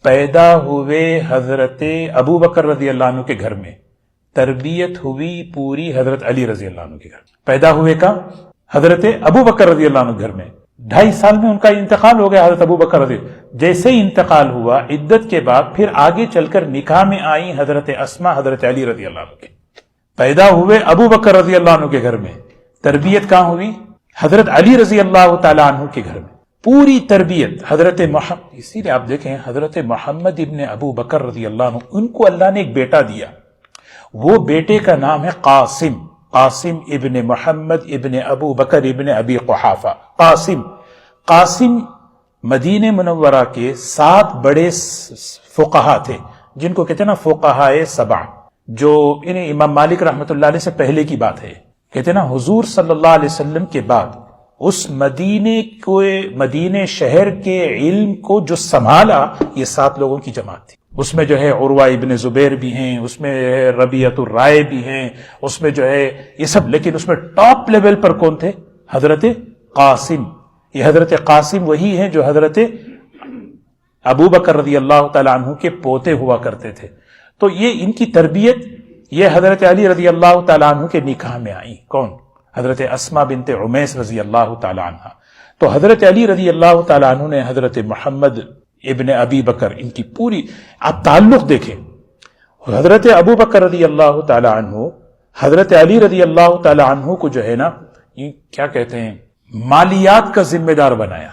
پیدا ہوئے حضرت ابو بکر رضی اللہ عنہ کے گھر میں، تربیت ہوئی پوری حضرت علی رضی اللہ عنہ کے گھر. پیدا ہوئے کا حضرت ابو بکر رضی اللہ عنہ گھر میں. 2.5 سال میں ان کا انتقال ہو گیا. حضرت ابو بکر رضی جیسے ہی انتقال ہوا عدت کے بعد پھر آگے چل کر نکاح میں آئی حضرت اسماء حضرت علی رضی اللہ عنہ کے. پیدا ہوئے ابو بکر رضی اللہ عنہ کے گھر میں، تربیت کہاں ہوئی؟ حضرت علی رضی اللہ تعالی عنہ کے گھر میں. پوری تربیت حضرت محمد. اسی لیے آپ دیکھیں حضرت محمد ابن ابو بکر رضی اللہ عنہ ان کو اللہ نے ایک بیٹا دیا. وہ بیٹے کا نام ہے قاسم، قاسم ابن محمد ابن ابو بکر ابن ابی قحافہ۔ قاسم مدینہ منورہ کے 7 بڑے فقہا تھے، جن کو کہتے ہیں نا فقہائے 7، جو انہیں امام مالک رحمۃ اللہ علیہ سے پہلے کی بات ہے۔ کہتے ہیں نا حضور صلی اللہ علیہ وسلم کے بعد اس مدینے شہر کے علم کو جو سنبھالا، یہ 7 لوگوں کی جماعت تھی۔ اس میں جو ہے عروہ ابن زبیر بھی ہیں، اس میں ربیعۃ الرائے بھی ہیں، اس میں جو ہے یہ سب، لیکن اس میں ٹاپ لیول پر کون تھے؟ حضرت قاسم۔ یہ حضرت قاسم وہی ہیں جو حضرت ابو بکر رضی اللہ تعالیٰ عنہ کے پوتے ہوا کرتے تھے۔ تو یہ ان کی تربیت یہ حضرت علی رضی اللہ تعالیٰ عنہ کے نکاح میں آئی۔ کون؟ حضرت اسما بنت عمیس رضی اللہ تعالیٰ عنہ۔ تو حضرت علی رضی اللہ تعالیٰ عنہ نے حضرت محمد ابن ابی بکر، ان کی پوری آپ تعلق دیکھیں، حضرت ابو بکر رضی اللہ تعالیٰ عنہ حضرت علی رضی اللہ تعالیٰ عنہ کو جو ہے نا یہ کیا کہتے ہیں، مالیات کا ذمہ دار بنایا۔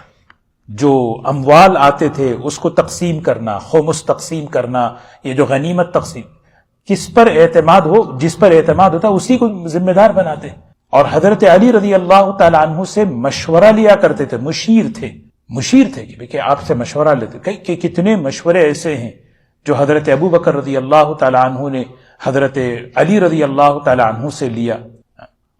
جو اموال آتے تھے اس کو تقسیم کرنا، خمس تقسیم کرنا، یہ جو غنیمت تقسیم، کس پر اعتماد ہو، جس پر اعتماد ہوتا اسی کو ذمہ دار بناتے۔ اور حضرت علی رضی اللہ تعالیٰ عنہ سے مشورہ لیا کرتے تھے، مشیر تھے کہ آپ سے مشورہ لیتے۔ کہ کتنے مشورے ایسے ہیں جو حضرت ابو بکر رضی اللہ تعالیٰ عنہ نے حضرت علی رضی اللہ تعالیٰ عنہ سے لیا،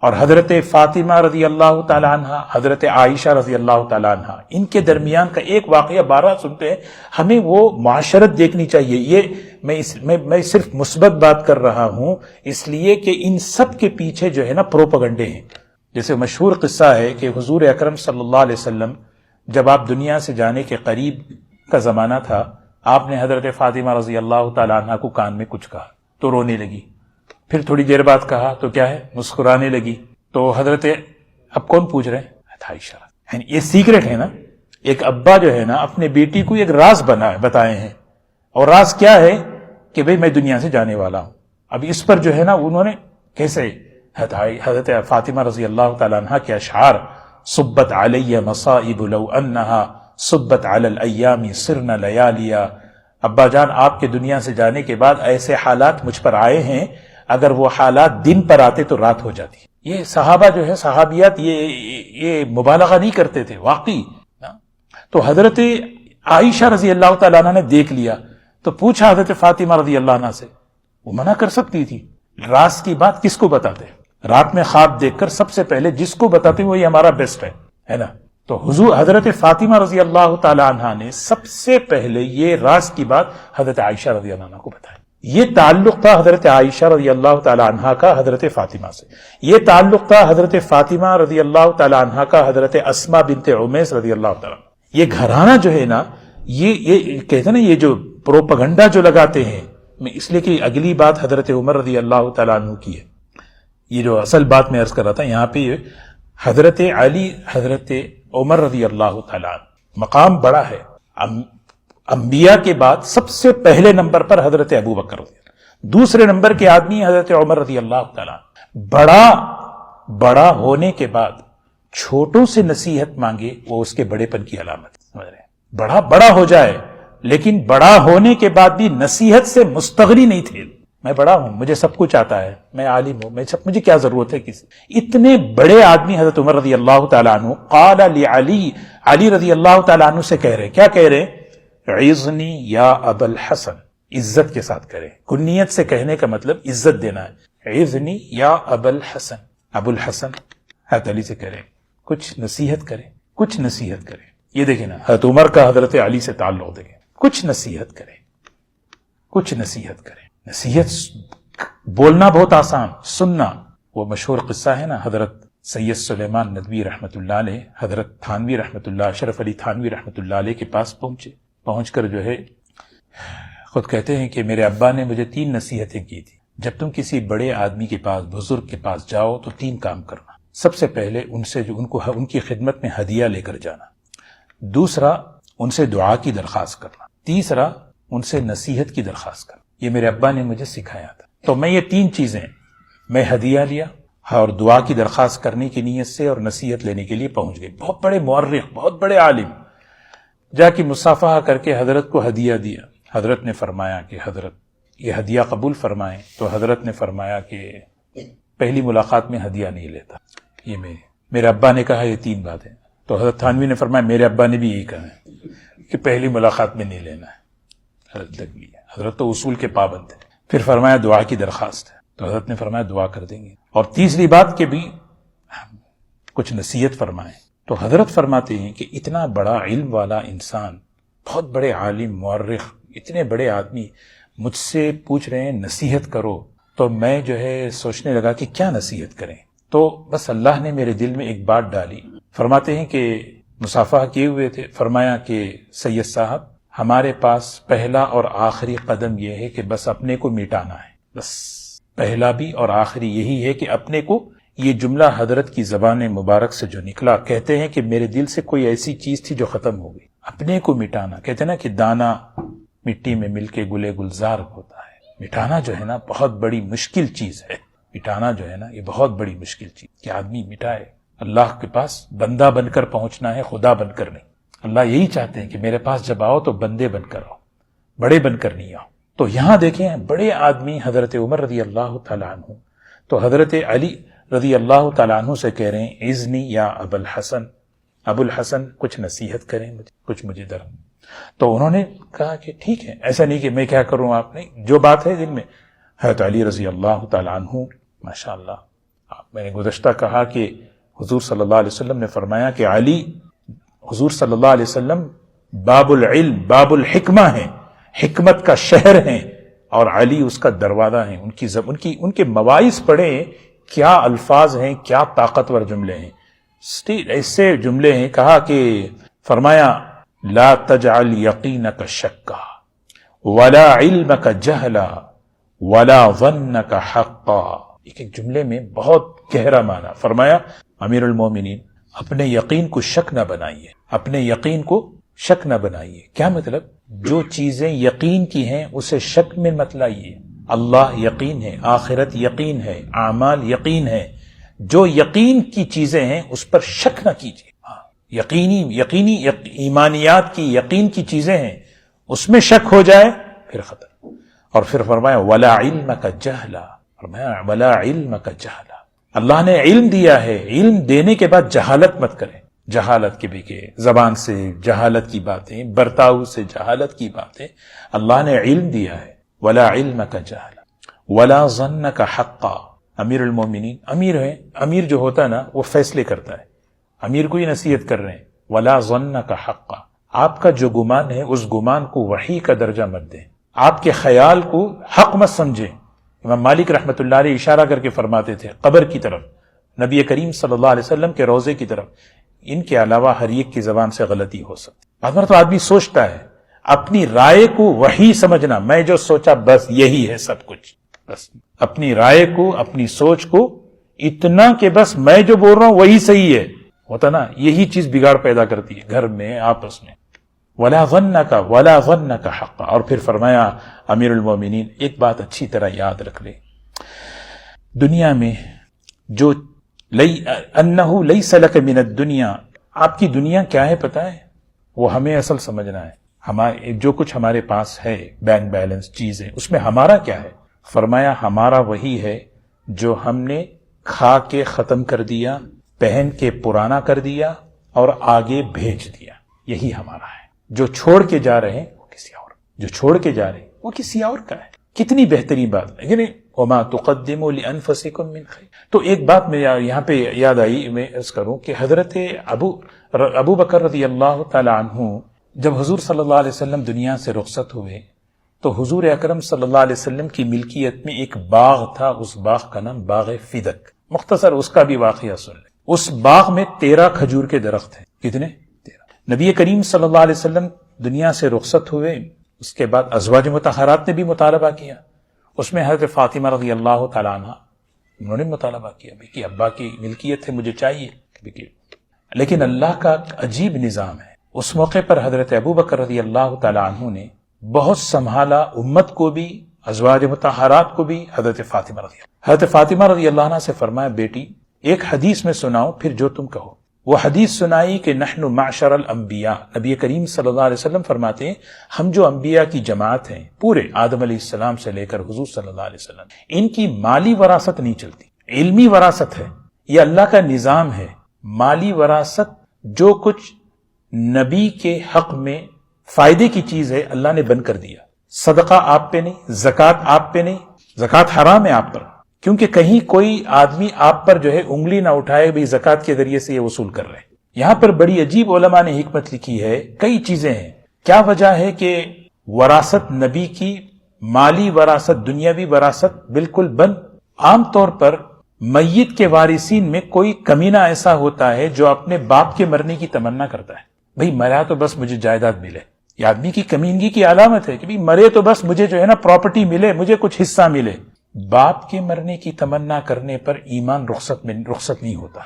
اور حضرت فاطمہ رضی اللہ تعالیٰ عنہ، حضرت عائشہ رضی اللہ تعالیٰ عنہ، ان کے درمیان کا ایک واقعہ 12 سنتے ہیں۔ ہمیں وہ معاشرت دیکھنی چاہیے۔ یہ میں صرف مثبت بات کر رہا ہوں اس لیے کہ ان سب کے پیچھے جو ہے نا پروپیگنڈے ہیں۔ جیسے مشہور قصہ ہے کہ حضور اکرم صلی اللہ علیہ وسلم جب آپ دنیا سے جانے کے قریب کا زمانہ تھا، آپ نے حضرت فاطمہ رضی اللہ تعالیٰ عنہ کو کان میں کچھ کہا تو رونے لگی، پھر تھوڑی دیر بعد کہا تو کیا ہے، مسکرانے لگی۔ تو حضرت اب کون پوچھ رہے ہیں؟ عائشہ۔ یہ سیکرٹ ہے نا، ایک ابا جو ہے نا اپنے بیٹی کو ایک راز بتائے ہیں، اور راز کیا ہے کہ بھئی میں دنیا سے جانے والا ہوں۔ اب اس پر جو ہے نا انہوں نے کیسے حضرت فاطمہ رضی اللہ تعالیٰ عنہ کے اشعار، صبت علی مصائب لو انہا صبت علی الایام صرن لیالیا، ابا جان آپ کے دنیا سے جانے کے بعد ایسے حالات مجھ پر آئے ہیں، اگر وہ حالات دن پر آتے تو رات ہو جاتی۔ یہ صحابہ جو ہے، صحابیات، یہ مبالغہ نہیں کرتے تھے واقعی۔ تو حضرت عائشہ رضی اللہ تعالیٰ عنہ نے دیکھ لیا تو پوچھا حضرت فاطمہ رضی اللہ عنہ سے، وہ منع کر سکتی تھی۔ راز کی بات کس کو بتاتے؟ رات میں خواب دیکھ کر سب سے پہلے جس کو بتاتے وہی ہمارا بیسٹ ہے نا۔ تو حضور حضرت فاطمہ رضی اللہ تعالیٰ عنہ نے سب سے پہلے یہ راز کی بات حضرت عائشہ رضی اللہ عنہ کو بتائی۔ یہ تعلق تھا حضرت عائشہ رضی اللہ تعالی عنہا کا حضرت فاطمہ سے، یہ تعلق تھا حضرت فاطمہ رضی اللہ تعالی عنہا کا حضرت اسما بنت عمیس رضی اللہ تعالی عنہ۔ یہ گھرانہ جو ہے نا، یہ کہتے ہیں نا، یہ جو پروپیگنڈا جو لگاتے ہیں، میں اس لیے کہ اگلی بات حضرت عمر رضی اللہ تعالی عنہ کی ہے۔ یہ جو اصل بات میں عرض کر رہا تھا، یہاں پہ حضرت علی، حضرت عمر رضی اللہ تعالی عنہ مقام بڑا ہے۔ انبیاء کے بعد سب سے پہلے نمبر پر حضرت ابو بکر رضی اللہ، دوسرے نمبر کے آدمی حضرت عمر رضی اللہ تعالیٰ۔ بڑا ہونے کے بعد چھوٹوں سے نصیحت مانگے، وہ اس کے بڑے پن کی علامت، سمجھ رہے ہیں؟ بڑا ہو جائے لیکن بڑا ہونے کے بعد بھی نصیحت سے مستغنی نہیں تھے۔ میں بڑا ہوں، مجھے سب کچھ آتا ہے، میں عالم ہوں، مجھے کیا ضرورت ہے کسی؟ اتنے بڑے آدمی حضرت عمر رضی اللہ تعالیٰ عنہ قال لعلی، علی رضی اللہ تعالیٰ عنہ سے کہہ رہے، کیا کہہ رہے؟ عزنی یا ابا الحسن، عزت کے ساتھ کرے، کنیت سے کہنے کا مطلب عزت دینا ہے۔ عزنی یا ابا الحسن، ابو الحسن حضرت علی سے کرے، کچھ نصیحت کرے۔ یہ دیکھیں نا، حضرت عمر کا حضرت علی سے تعلق دیکھیں، کچھ نصیحت کرے۔ نصیحت بولنا بہت آسان، سننا وہ مشہور قصہ ہے نا، حضرت سید سلیمان ندوی رحمۃ اللہ علیہ، حضرت تھانوی رحمۃ اللہ، اشرف علی تھانوی رحمۃ اللہ علیہ کے پاس پہنچ کر جو ہے خود کہتے ہیں کہ میرے ابا نے مجھے 3 نصیحتیں کی تھی، جب تم کسی بڑے آدمی کے پاس، بزرگ کے پاس جاؤ تو 3 کام کرنا۔ سب سے پہلے ان سے جو ان کی خدمت میں ہدیہ لے کر جانا، دوسرا ان سے دعا کی درخواست کرنا، تیسرا ان سے نصیحت کی درخواست کرنا۔ یہ میرے ابا نے مجھے سکھایا تھا۔ تو میں یہ 3 چیزیں، میں ہدیہ لیا اور دعا کی درخواست کرنے کی نیت سے اور نصیحت لینے کے لیے پہنچ گئی۔ بہت بڑے مورخ، بہت بڑے عالم، جا کے مصافحہ کر کے حضرت کو ہدیہ دیا۔ حضرت نے فرمایا کہ حضرت یہ ہدیہ قبول فرمائیں، تو حضرت نے فرمایا کہ پہلی ملاقات میں ہدیہ نہیں لیتا، یہ میرے ابا نے کہا یہ 3 باتیں، تو حضرت تھانوی نے فرمایا میرے ابا نے بھی یہی کہا ہے کہ پہلی ملاقات میں نہیں لینا ہے۔ حضرت تک بھی ہے، حضرت تو اصول کے پابند ہے۔ پھر فرمایا دعا کی درخواست ہے، تو حضرت نے فرمایا دعا کر دیں گے۔ اور تیسری بات کہ بھی کچھ نصیحت فرمائیں، تو حضرت فرماتے ہیں کہ اتنا بڑا علم والا انسان، بہت بڑے عالم مورخ، اتنے بڑے آدمی مجھ سے پوچھ رہے ہیں نصیحت کرو، تو میں جو ہے سوچنے لگا کہ کیا نصیحت کریں، تو بس اللہ نے میرے دل میں ایک بات ڈالی۔ فرماتے ہیں کہ مصافحہ کیے ہوئے تھے، فرمایا کہ سید صاحب ہمارے پاس پہلا اور آخری قدم یہ ہے کہ بس اپنے کو مٹانا ہے، بس پہلا بھی اور آخری یہی ہے کہ اپنے کو، یہ جملہ حضرت کی زبان مبارک سے جو نکلا، کہتے ہیں کہ میرے دل سے کوئی ایسی چیز تھی جو ختم ہو گئی، اپنے کو مٹانا۔ کہتے ہیں نا کہ دانا مٹی میں مل کے گلے گلزار ہوتا ہے، مٹانا جو ہے نا بہت بڑی مشکل چیز ہے، مٹانا جو ہے نا یہ بہت بڑی مشکل چیز کہ آدمی مٹائے۔ اللہ کے پاس بندہ بن کر پہنچنا ہے، خدا بن کر نہیں۔ اللہ یہی چاہتے ہیں کہ میرے پاس جب آؤ تو بندے بن کر آؤ، بڑے بن کر نہیں آؤ۔ تو یہاں دیکھیں بڑے آدمی حضرت عمر رضی اللہ تعالیٰ عنہ، تو حضرت علی رضی اللہ تعالیٰ عنہ سے کہہ رہے ہیں اذنی یا ابو الحسن، ابو الحسن کچھ نصیحت کریں مجھے، کچھ مجھے درم۔ تو انہوں نے کہا کہ ٹھیک ہے، ایسا نہیں کہ میں کیا کروں، آپ نے جو بات ہے دل میں۔ حضرت علی رضی اللہ تعالیٰ عنہ ماشاءاللہ، میں نے گزشتہ کہا کہ حضور صلی اللہ علیہ وسلم نے فرمایا کہ علی حضور صلی اللہ علیہ وسلم باب العلم باب الحکمہ ہیں، حکمت کا شہر ہیں، اور علی اس کا دروازہ ہیں۔ ان کے مواعظ پڑھیں، کیا الفاظ ہیں، کیا طاقتور جملے ہیں، ایسے جملے ہیں۔ کہا کہ فرمایا لا تجعل یقینک شکا ولا علمک جہلا ولا ظنک حقا۔ ایک جملے میں بہت گہرا معنی فرمایا، امیر المومنین اپنے یقین کو شک نہ بنائیے، اپنے یقین کو شک نہ بنائیے۔ کیا مطلب؟ جو چیزیں یقین کی ہیں اسے شک میں مت لائیے۔ اللہ یقین ہے، آخرت یقین ہے، اعمال یقین ہے، جو یقین کی چیزیں ہیں اس پر شک نہ کیجیے۔ یقینی ایمانیات کی، یقین کی چیزیں ہیں، اس میں شک ہو جائے پھر خطر۔ اور پھر فرمایا ولا علمک جہلا، فرمایا ولا علمک جہلا، اللہ نے علم دیا ہے، علم دینے کے بعد جہالت مت کریں۔ جہالت کے بھی کہ زبان سے جہالت کی باتیں، برتاؤ سے جہالت کی باتیں، اللہ نے علم دیا ہے۔ ولا علمک جہلا ولا ظنک حقا۔ امیر المومنین امیر ہے، امیر جو ہوتا ہے نا وہ فیصلے کرتا ہے، امیر کو ہی نصیحت کر رہے ہیں ولا ظنک حقا۔ آپ کا جو گمان ہے اس گمان کو وحی کا درجہ مت دیں، آپ کے خیال کو حق مت سمجھیں۔ امام مالک رحمۃ اللہ علیہ اشارہ کر کے فرماتے تھے قبر کی طرف، نبی کریم صلی اللہ علیہ وسلم کے روضے کی طرف، ان کے علاوہ ہر ایک کی زبان سے غلطی ہو سکتی۔ بعض مرتبہ آدمی سوچتا ہے، اپنی رائے کو وحی سمجھنا، میں جو سوچا بس یہی ہے سب کچھ، بس اپنی رائے کو، اپنی سوچ کو اتنا کہ بس میں جو بول رہا ہوں وہی صحیح ہے، ہوتا نا، یہی چیز بگاڑ پیدا کرتی ہے گھر میں، آپس میں۔ ولا ظنک حقا۔ اور پھر فرمایا امیر المومنین ایک بات اچھی طرح یاد رکھ لے، دنیا میں جو انہ لیس لک من الدنیا، آپ کی دنیا کیا ہے پتہ ہے؟ وہ ہمیں اصل سمجھنا ہے۔ ہمارے جو کچھ ہمارے پاس ہے، بینک بیلنس چیزیں، اس میں ہمارا کیا ہے؟ فرمایا ہمارا وہی ہے جو ہم نے کھا کے ختم کر دیا، پہن کے پرانا کر دیا اور آگے بھیج دیا، یہی ہمارا ہے۔ جو چھوڑ کے جا رہے ہیں وہ کسی اور، جو چھوڑ کے جا رہے ہیں وہ کسی اور کا ہے۔ کتنی بہترین بات ہے، یعنی وما تقدموا لانفسکم من خیر۔ تو ایک بات میں یہاں پہ یاد آئی، میں عرض کروں کہ حضرت ابو بکر رضی اللہ تعالی عنہ جب حضور صلی اللہ علیہ وسلم دنیا سے رخصت ہوئے تو حضور اکرم صلی اللہ علیہ وسلم کی ملکیت میں ایک باغ تھا، اس باغ کا نام باغ فدق۔ مختصر اس کا بھی واقعہ سن لیں۔ اس باغ میں 13 کھجور کے درخت ہیں۔ کتنے؟ 13۔ نبی کریم صلی اللہ علیہ وسلم دنیا سے رخصت ہوئے، اس کے بعد ازواج مطہرات نے بھی مطالبہ کیا، اس میں حضرت فاطمہ رضی اللہ تعالیٰ عنہ انہوں نے مطالبہ کیا کہ ابا کی ملکیت ہے، مجھے چاہیے۔ لیکن اللہ کا عجیب نظام ہے، اس موقع پر حضرت ابو بکر رضی اللہ تعالیٰ عنہ نے بہت سنبھالا، امت کو بھی، ازواج مطہرات کو بھی۔ حضرت فاطمہ رضی اللہ عنہ سے فرمایا بیٹی ایک حدیث میں سناؤ، پھر جو تم کہو۔ وہ حدیث سنائی کہ نحن معشر الانبیاء، نبی کریم صلی اللہ علیہ وسلم فرماتے ہیں ہم جو انبیاء کی جماعت ہیں پورے آدم علیہ السلام سے لے کر حضور صلی اللہ علیہ وسلم، ان کی مالی وراثت نہیں چلتی، علمی وراثت ہے، یہ اللہ کا نظام ہے۔ مالی وراثت جو کچھ نبی کے حق میں فائدے کی چیز ہے اللہ نے بند کر دیا۔ صدقہ آپ پہ نہیں، زکوٰۃ آپ پہ نہیں، زکوٰۃ حرام ہے آپ پر، کیونکہ کہیں کوئی آدمی آپ پر جو ہے انگلی نہ اٹھائے بھئی زکوٰۃ کے ذریعے سے یہ وصول کر رہے ہیں۔ یہاں پر بڑی عجیب علماء نے حکمت لکھی ہے، کئی چیزیں ہیں۔ کیا وجہ ہے کہ وراثت نبی کی، مالی وراثت، دنیاوی وراثت بالکل بند؟ عام طور پر میت کے وارثین میں کوئی کمینہ ایسا ہوتا ہے جو اپنے باپ کے مرنے کی تمنا کرتا ہے، بھئی مرا تو بس مجھے جائیداد ملے۔ یہ آدمی کی کمینگی کی علامت ہے کہ بھئی مرے تو بس مجھے جو ہے نا پراپرٹی ملے، مجھے کچھ حصہ ملے۔ باپ کے مرنے کی تمنا کرنے پر ایمان رخصت نہیں ہوتا،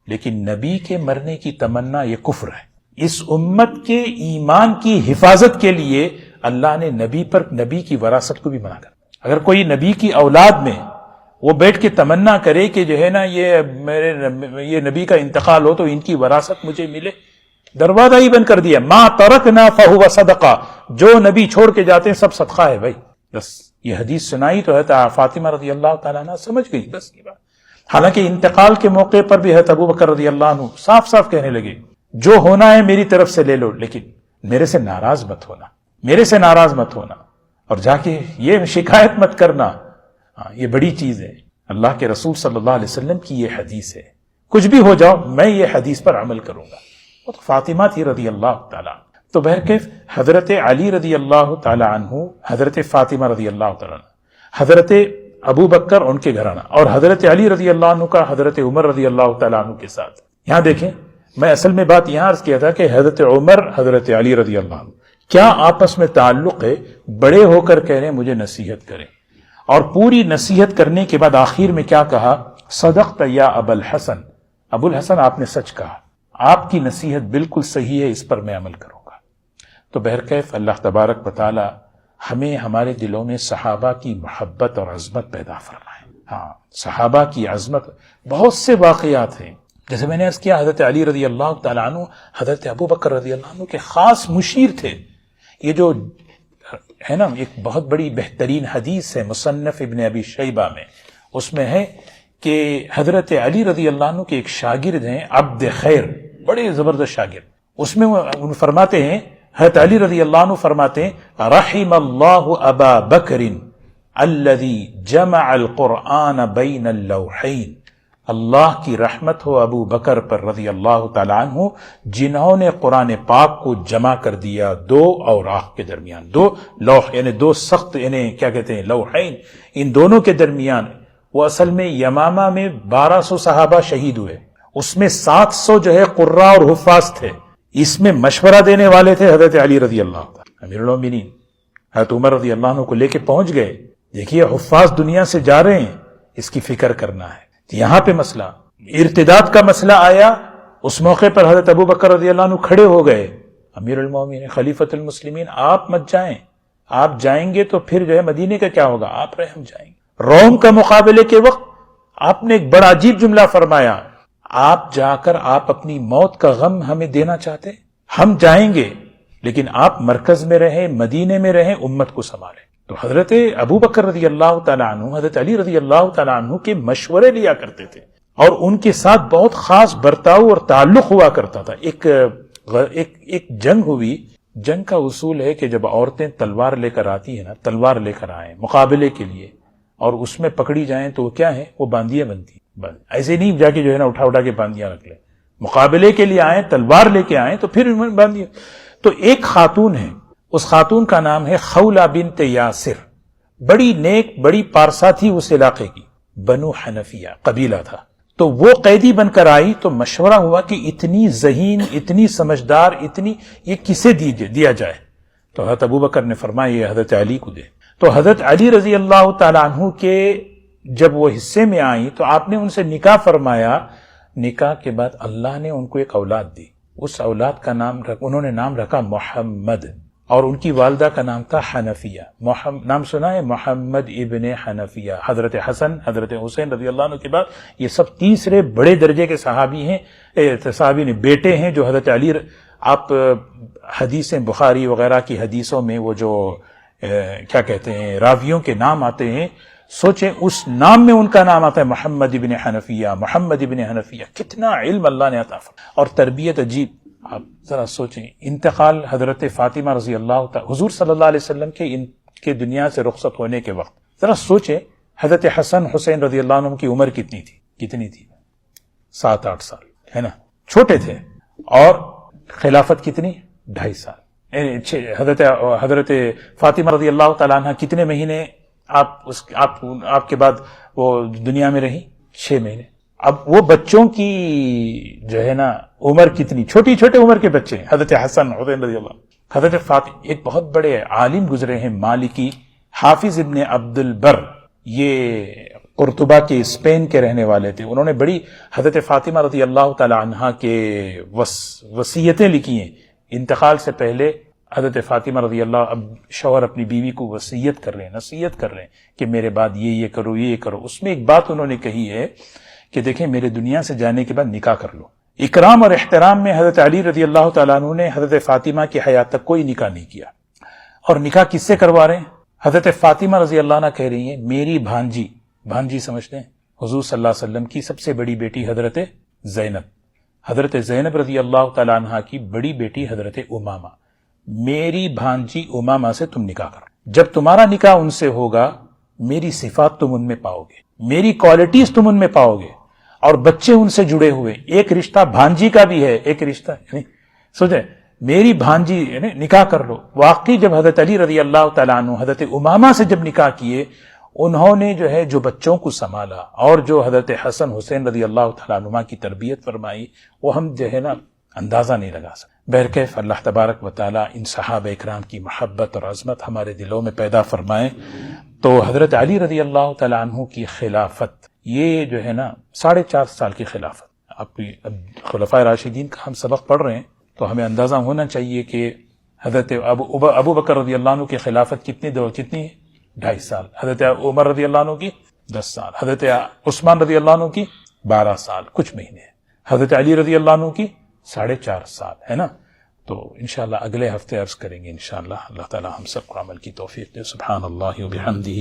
لیکن نبی کے مرنے کی تمنا یہ کفر ہے۔ اس امت کے ایمان کی حفاظت کے لیے اللہ نے نبی کی وراثت کو بھی منع کر۔ اگر کوئی نبی کی اولاد میں وہ بیٹھ کے تمنا کرے کہ جو ہے نا یہ نبی کا انتقال ہو تو ان کی وراثت مجھے ملے، دروازہ ہی بند کر دیا۔ ما ترکنا فہو صدقہ، جو نبی چھوڑ کے جاتے ہیں سب صدقہ ہے بھائی۔ بس یہ حدیث سنائی تو حضرت فاطمہ رضی اللہ تعالیٰ عنہ سمجھ گئی بس کی بات۔ حالانکہ انتقال کے موقع پر بھی حضرت ابو بکر رضی اللہ عنہ صاف صاف کہنے لگے جو ہونا ہے میری طرف سے لے لو، لیکن میرے سے ناراض مت ہونا، میرے سے ناراض مت ہونا، اور جا کے یہ شکایت مت کرنا۔ یہ بڑی چیز ہے، اللہ کے رسول صلی اللہ علیہ وسلم کی یہ حدیث ہے، کچھ بھی ہو جاؤ میں یہ حدیث پر عمل کروں گا۔ وہ تو فاطمہ تھی رضی اللہ تعالیٰ۔ تو بہرکیف حضرت علی رضی اللہ تعالیٰ عنہ، حضرت فاطمہ رضی اللہ تعالیٰ عنہ، حضرت ابو بکر ان کے گھرانہ، اور حضرت علی رضی اللہ عنہ کا حضرت عمر رضی اللہ تعالیٰ عنہ کے ساتھ۔ یہاں دیکھیں، میں اصل میں بات یہاں عرض کیا تھا کہ حضرت عمر، حضرت علی رضی اللہ عنہ کیا آپس میں تعلق ہے؟ بڑے ہو کر کہہ رہے ہیں مجھے نصیحت کریں، اور پوری نصیحت کرنے کے بعد آخر میں کیا کہا؟ صدقت یا ابو الحسن، ابو الحسن آپ نے سچ کہا، آپ کی نصیحت بالکل صحیح ہے، اس پر میں عمل کروں گا۔ تو بہرکیف اللہ تبارک و تعالی ہمیں ہمارے دلوں میں صحابہ کی محبت اور عظمت پیدا فرمائے۔ ہاں، صحابہ کی عظمت، بہت سے واقعات ہیں، جیسے میں نے عرض کیا حضرت علی رضی اللہ تعالیٰ عنہ حضرت ابو بکر رضی اللہ عنہ کے خاص مشیر تھے۔ یہ جو ہے نا ایک بہت بڑی بہترین حدیث ہے مصنف ابن ابی شیبہ میں، اس میں ہے کہ حضرت علی رضی اللہ عنہ کے ایک شاگرد ہیں عبد خیر، بڑے زبردست شاگرد، اس میں وہ فرماتے ہیں، حضرت علی رضی اللہ عنہ فرماتے ہیں رحم اللہ ابا بکر الذی جمع القرآن بین اللوحین، اللہ کی رحمت ہو ابو بکر پر رضی اللہ تعالی عنہ، جنہوں نے قرآن پاک کو جمع کر دیا دو اوراق کے درمیان، دو لوح یعنی دو سخت یعنی کیا کہتے ہیں لوحین، ان دونوں کے درمیان۔ وہ اصل میں یمامہ میں 1200 صحابہ شہید ہوئے، اس میں 700 جو ہے قراء اور حفاظ تھے، اس میں مشورہ دینے والے تھے حضرت علی رضی اللہ تعالی، امیر المومنین حضرت عمر رضی اللہ عنہ کو لے کے پہنچ گئے، دیکھیے حفاظ دنیا سے جا رہے ہیں، اس کی فکر کرنا ہے۔ یہاں پہ مسئلہ ارتداد کا مسئلہ آیا، اس موقع پر حضرت ابو بکر رضی اللہ عنہ کھڑے ہو گئے، امیر المومنین خلیفۃ المسلمین آپ مت جائیں، آپ جائیں گے تو پھر جو ہے مدینے کا کیا ہوگا، آپ رہے ہم جائیں گے۔ روم کا مقابلے کے وقت آپ نے ایک بڑا عجیب جملہ فرمایا، آپ جا کر آپ اپنی موت کا غم ہمیں دینا چاہتے، ہم جائیں گے لیکن آپ مرکز میں رہیں، مدینے میں رہیں، امت کو سنبھالیں۔ تو حضرت ابو بکر رضی اللہ تعالیٰ عنہ حضرت علی رضی اللہ تعالیٰ عنہ کے مشورے لیا کرتے تھے، اور ان کے ساتھ بہت خاص برتاؤ اور تعلق ہوا کرتا تھا۔ ایک جنگ ہوئی، جنگ کا اصول ہے کہ جب عورتیں تلوار لے کر آتی ہیں نا، تلوار لے کر آئیں مقابلے کے لیے، اور اس میں پکڑی جائیں تو وہ کیا ہے، وہ باندیاں بنتی ہیں، ایسے نہیں جا کے جو ہے نا اٹھا کے باندیاں رکھ لیں، مقابلے کے لیے آئیں تلوار لے کے آئیں تو پھر باندیاں۔ تو ایک خاتون ہے، اس خاتون کا نام ہے خولہ بنت یاسر، بڑی نیک بڑی پارسا تھی اس علاقے کی، بنو حنفیہ قبیلہ تھا۔ تو وہ قیدی بن کر آئی تو مشورہ ہوا کہ اتنی ذہین، اتنی سمجھدار، یہ کسے دیا جائے؟ تو حضرت ابو بکر نے فرمایا یہ حضرت علی کو دے۔ تو حضرت علی رضی اللہ تعالیٰ عنہ کے جب وہ حصے میں آئیں تو آپ نے ان سے نکاح فرمایا، نکاح کے بعد اللہ نے ان کو ایک اولاد دی، اس اولاد کا نام انہوں نے نام رکھا محمد، اور ان کی والدہ کا نام تھا حنفیہ. نام سنا ہے محمد ابن حنفیہ. حضرت حسن حضرت حسین رضی اللہ عنہ کے بعد یہ سب تیسرے بڑے درجے کے صحابی ہیں، صحابی نے بیٹے ہیں جو حضرت علی. آپ حدیثیں بخاری وغیرہ کی حدیثوں میں وہ جو کیا کہتے ہیں راویوں کے نام آتے ہیں، سوچیں اس نام میں ان کا نام آتا ہے محمد ابن حنفیہ. محمد ابن حنفیہ کتنا علم اللہ نے عطا فرمایا اور تربیت عجیب. آپ ذرا سوچیں انتقال حضرت فاطمہ رضی اللہ تعالی حضور صلی اللہ علیہ وسلم کے دنیا سے رخصت ہونے کے وقت ذرا سوچیں حضرت حسن حسین رضی اللہ عنہ کی عمر کتنی تھی 7-8 سال ہے نا، چھوٹے تھے. اور خلافت کتنی 2.5 سال. حضرت فاطمہ رضی اللہ تعالیٰ عنہ کتنے مہینے آپ کے بعد وہ دنیا میں رہی؟ 6 مہینے. اب وہ بچوں کی جو ہے نا عمر کتنی چھوٹی عمر کے بچے ہیں. حضرت حسن حسین رضی اللہ. حضرت فاطمہ ایک بہت بڑے عالم گزرے ہیں مالکی حافظ ابن عبد البر، یہ قرطبہ کے اسپین کے رہنے والے تھے. انہوں نے بڑی حضرت فاطمہ رضی اللہ تعالی عنہا کے وصیتیں لکھی ہیں. انتقال سے پہلے حضرت فاطمہ رضی اللہ، اب شوہر اپنی بیوی کو وصیت کر رہے ہیں، نصیحت کر رہے ہیں کہ میرے بعد یہ کرو. اس میں ایک بات انہوں نے کہی ہے کہ دیکھیں میرے دنیا سے جانے کے بعد نکاح کر لو. اکرام اور احترام میں حضرت علی رضی اللہ تعالیٰ عنہ نے حضرت فاطمہ کی حیات تک کوئی نکاح نہیں کیا. اور نکاح کس سے کروا رہے ہیں؟ حضرت فاطمہ رضی اللہ عنہ کہہ رہی ہیں میری بھانجی سمجھتے ہیں حضور صلی اللہ علیہ وسلم کی سب سے بڑی بیٹی حضرت زینب رضی اللہ تعالیٰ عنہ کی بڑی بیٹی حضرت امامہ، میری بھانجی امامہ سے تم نکاح کرو. جب تمہارا نکاح ان سے ہوگا میری صفات تم ان میں پاؤ گے، میری کوالٹیز تم ان میں پاؤ گے، اور بچے ان سے جڑے ہوئے. ایک رشتہ بھانجی کا بھی ہے، ایک رشتہ سوچیں میری بھانجی نکاح کر لو. واقعی جب حضرت علی رضی اللہ تعالیٰ عنہ حضرت امامہ سے جب نکاح کیے، انہوں نے جو بچوں کو سنبھالا اور جو حضرت حسن حسین رضی اللہ تعالیٰ عنہ کی تربیت فرمائی وہ ہم اندازہ نہیں لگا سکتے. بہرکیف اللہ تبارک و تعالیٰ ان صحابہ اکرام کی محبت اور عظمت ہمارے دلوں میں پیدا فرمائے. تو حضرت علی رضی اللہ تعالیٰ عنہ کی خلافت یہ 4.5 سال کی خلافت. اب خلفائے راشدین کا ہم سبق پڑھ رہے ہیں تو ہمیں اندازہ ہونا چاہیے کہ حضرت ابو بکر رضی اللہ عنہ کی خلافت کتنی ہے 2.5 سال. حضرت عمر رضی اللہ عنہ کی 10 سال. حضرت عثمان رضی اللہ عنہ کی 12 سال کچھ مہینے. حضرت علی رضی اللہ عنہ کی 4.5 سال ہے نا. تو انشاءاللہ اگلے ہفتے عرض کریں گے انشاءاللہ. اللہ تعالی ہم سب کو عمل کی توفیق دے. سبحان اللہ و بحمدہ.